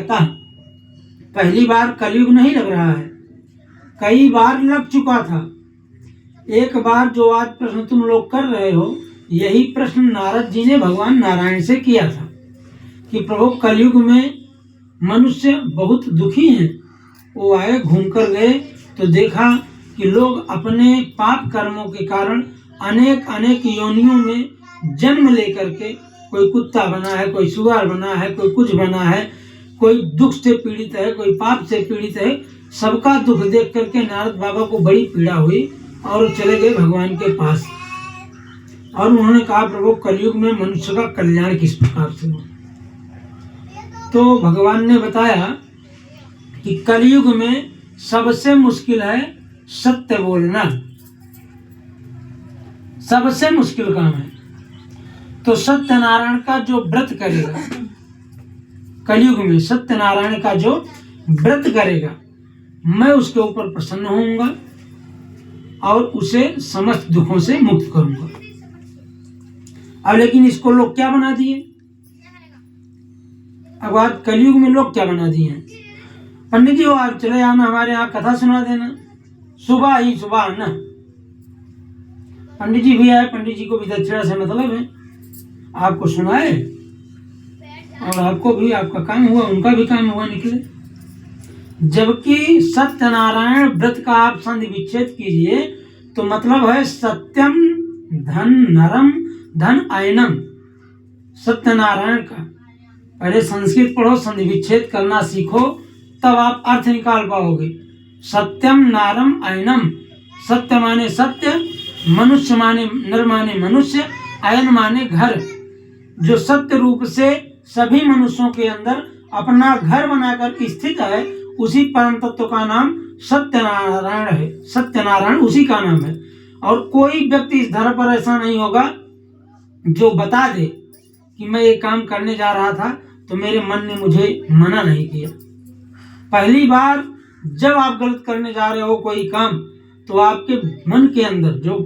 अतः पहली बार कलयुग नहीं लग रहा है, कई बार लग चुका था। एक बार जो आज प्रश्न तुम लोग कर रहे हो, यही प्रश्न नारद जी ने भगवान नारायण से किया था कि प्रभु कलयुग में मनुष्य बहुत दुखी हैं। वो आए, घूम कर गए तो देखा कि लोग अपने पाप कर्मों के कारण अनेक अनेक योनियों में जन्म लेकर के, कोई कुत्ता बना है, कोई सुअर बना है, कोई कुछ बना है, कोई दुख से पीड़ित है, कोई पाप से पीड़ित है। सबका दुख देख करके नारद बाबा को बड़ी पीड़ा हुई और चले गए भगवान के पास और उन्होंने कहा प्रभु कलयुग में मनुष्य का कल्याण किस प्रकार से हो। तो भगवान ने बताया कि कलयुग में सबसे मुश्किल है सत्य बोलना, सबसे मुश्किल काम है। तो सत्यनारायण का जो व्रत करेगा कलयुग में, सत्यनारायण का जो व्रत करेगा, मैं उसके ऊपर प्रसन्न होऊंगा और उसे समस्त दुखों से मुक्त करूंगा। अब लेकिन इसको लोग क्या बना दिए, अब आज कलयुग में लोग क्या बना दिए हैं, पंडित जी वो आप चले आना, हमारे यहाँ कथा सुना देना, सुबह ही सुबह आना। पंडित जी भी आए, पंडित जी को भी दक्षिणा से मतलब है, आपको सुनाए और आपको भी आपका काम हुआ, उनका भी काम हुआ, निकले। जबकि सत्यनारायण व्रत का आप संधि विच्छेद कीजिए तो मतलब है सत्यम धन नरम धन आयनम। सत्यनारायण का पहले संस्कृत पढ़ो, संधि विच्छेद करना सीखो, तब आप अर्थ निकाल पाओगे। सत्यम नारम आयनम, सत्य माने सत्य, मनुष्य माने नर माने मनुष्य, आयन माने घर। जो सत्य रूप से सभी मनुष्यों के अंदर अपना घर बनाकर स्थित है, उसी परम तत्व का नाम सत्यनारायण है। सत्यनारायण उसी का नाम है। और कोई व्यक्ति इस धरा पर ऐसा नहीं होगा जो बता दे कि मैं ये काम करने जा रहा था तो मेरे मन ने मुझे मना नहीं किया। पहली बार जब आप गलत करने जा रहे हो कोई काम, तो आपके मन के अंदर जो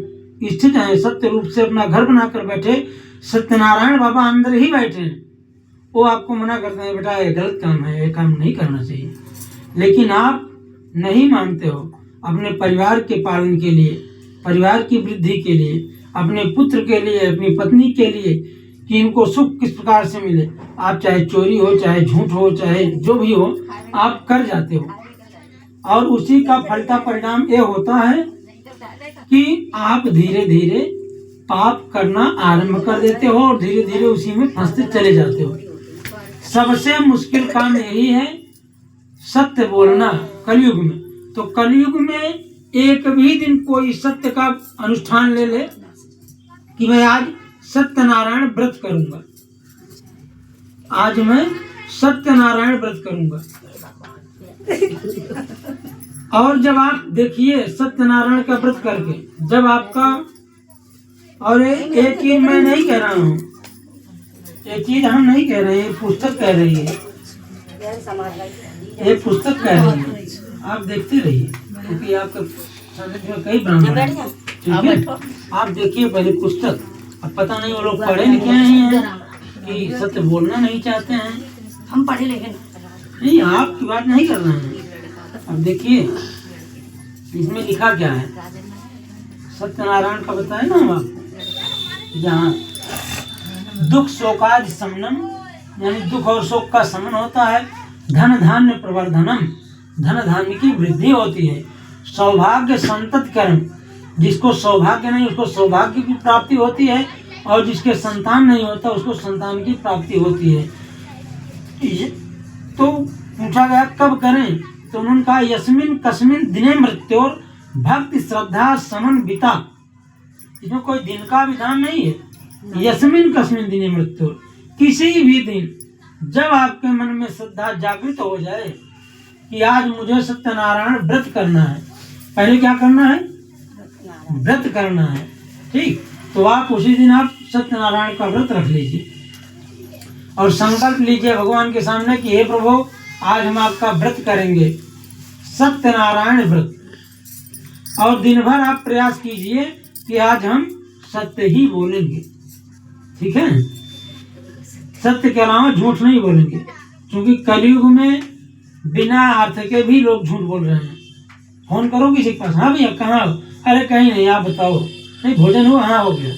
स्थित है, सत्य रूप से अपना घर बनाकर बैठे सत्यनारायण बाबा अंदर ही बैठे हैं, वो आपको मना करते हैं, बेटा ये गलत काम है, ये काम नहीं करना चाहिए। लेकिन आप नहीं मानते हो। अपने परिवार के पालन के लिए, परिवार की वृद्धि के लिए, अपने पुत्र के लिए, अपनी पत्नी के लिए, कि इनको सुख किस प्रकार से मिले, आप चाहे चोरी हो, चाहे झूठ हो, चाहे जो भी हो, आप कर जाते हो। और उसी का फलता परिणाम ये होता है कि आप धीरे धीरे पाप करना आरंभ कर देते हो और धीरे धीरे उसी में फंसते चले जाते हो। सबसे मुश्किल काम यही है सत्य बोलना कलयुग में। तो कलयुग में एक भी दिन कोई सत्य का अनुष्ठान ले ले कि मैं आज सत्यनारायण व्रत करूंगा, आज मैं सत्यनारायण व्रत करूंगा। और जब आप देखिए सत्यनारायण का व्रत करके, जब आपका, और एक चीज मैं नहीं कह रहा हूँ, ये चीज हम नहीं कह रहे, ये पुस्तक कह रही है, ये पुस्तक कह रही है, आप देखते रहिए क्योंकि आपका सानिध्य में कई ब्राह्मण हैं, ठीक है। आप देखिए पहले पुस्तक। अब पता नहीं वो लोग पढ़े लिखे हैं कि सत्य बोलना नहीं चाहते हैं। हम पढ़े लिखे नहीं, आपकी बात नहीं कर रहे हैं। अब देखिए इसमें लिखा क्या है, सत्यनारायण का बताए ना हम आपको, जहाँ दुख शोकाज समनम, यानी दुख और शोक का समन होता है, धन धान्य प्रवर्धनम, धन धान्य की वृद्धि होती है, सौभाग्य संतत कर्म, जिसको सौभाग्य नहीं उसको सौभाग्य की प्राप्ति होती है, और जिसके संतान नहीं होता उसको संतान की प्राप्ति होती है। तो पूछा गया कब करें, तो उन्होंने कहा यस्मिन कस्मिन दिने मृत्योर भक्ति श्रद्धा समन बिता। इसमें कोई दिन का विधान नहीं है। यस्मिन कस्मिन दिने मृत्योर, किसी भी दिन जब आपके मन में श्रद्धा जागृत हो जाए कि आज मुझे सत्यनारायण व्रत करना है, पहले क्या करना है, व्रत करना है, ठीक, तो आप उसी दिन आप सत्यनारायण का व्रत रख लीजिए और संकल्प लीजिए भगवान के सामने कि हे प्रभु आज हम आपका व्रत करेंगे, सत्यनारायण व्रत। और दिन भर आप प्रयास कीजिए कि आज हम सत्य ही बोलेंगे, ठीक है, सत्य के अलावा झूठ नहीं बोलेंगे। क्योंकि कलयुग में बिना अर्थ के भी लोग झूठ बोल रहे हैं। फोन करो किसी के पास, हाँ भैया कहाँ हो, अरे कहीं नहीं, आप बताओ, नहीं भोजन हुआ, हाँ हो गया,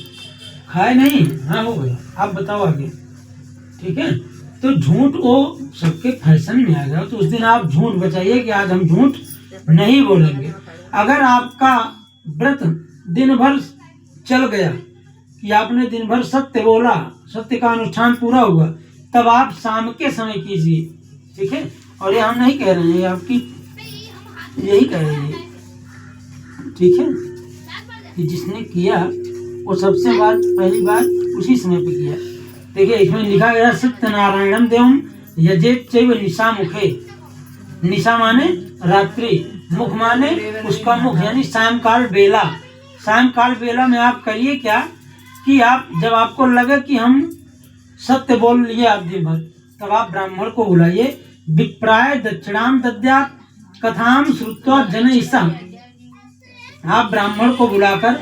खाए नहीं, हाँ हो गया, आप बताओ आगे। ठीक है, तो झूठ वो सबके फैशन में आ गया, तो उस दिन आप झूठ बचाइए कि आज हम झूठ नहीं बोलेंगे। अगर आपका व्रत दिन भर चल गया कि आपने दिन भर सत्य बोला, सत्य का अनुष्ठान पूरा हुआ, तब आप शाम के समय कीजिए। ठीक है, और ये हम नहीं कह रहे हैं, आपकी यही कह रहे हैं। ठीक है, कि जिसने किया वो सबसे पहली बात उसी समय पे किया। देखिए इसमें लिखा गया सत्यनारायणम देवम यजेत चैव निशा मुखे। निशा माने रात्रि, मुख माने उसका मुख, यानी सायंकाल बेला। सायंकाल बेला में आप करिए क्या कि आप जब आपको लगे कि हम सत्य बोल लिए आप दिन भर, तब आप ब्राह्मण को बुलाइए। विप्राय दक्षिणाम दद्यात् कथाम श्रुत्वा जनईसा। आप ब्राह्मण को बुलाकर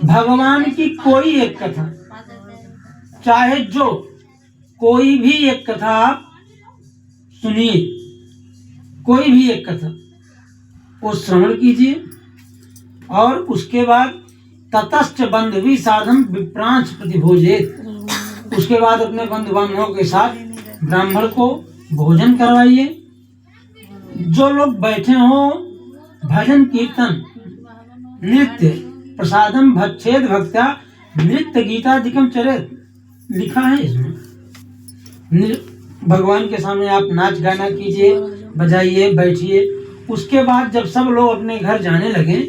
भगवान की कोई एक कथा, चाहे जो कोई भी एक कथा आप सुनिए, कोई भी एक कथा वो श्रवण कीजिए। और उसके बाद ततश्च बंधुवी साधन विप्रांश प्रतिभोजेत। उसके बाद अपने बंधु बांधवों के साथ ब्राह्मण को भोजन करवाइए। जो लोग बैठे हो भजन कीर्तन नृत्य प्रसादम भक्षेद भक्त्या नृत्य गीतादिकम चरेत, लिखा है इसमें। भगवान के सामने आप नाच गाना कीजिए, बजाइए, बैठिए। उसके बाद जब सब लोग अपने घर जाने लगे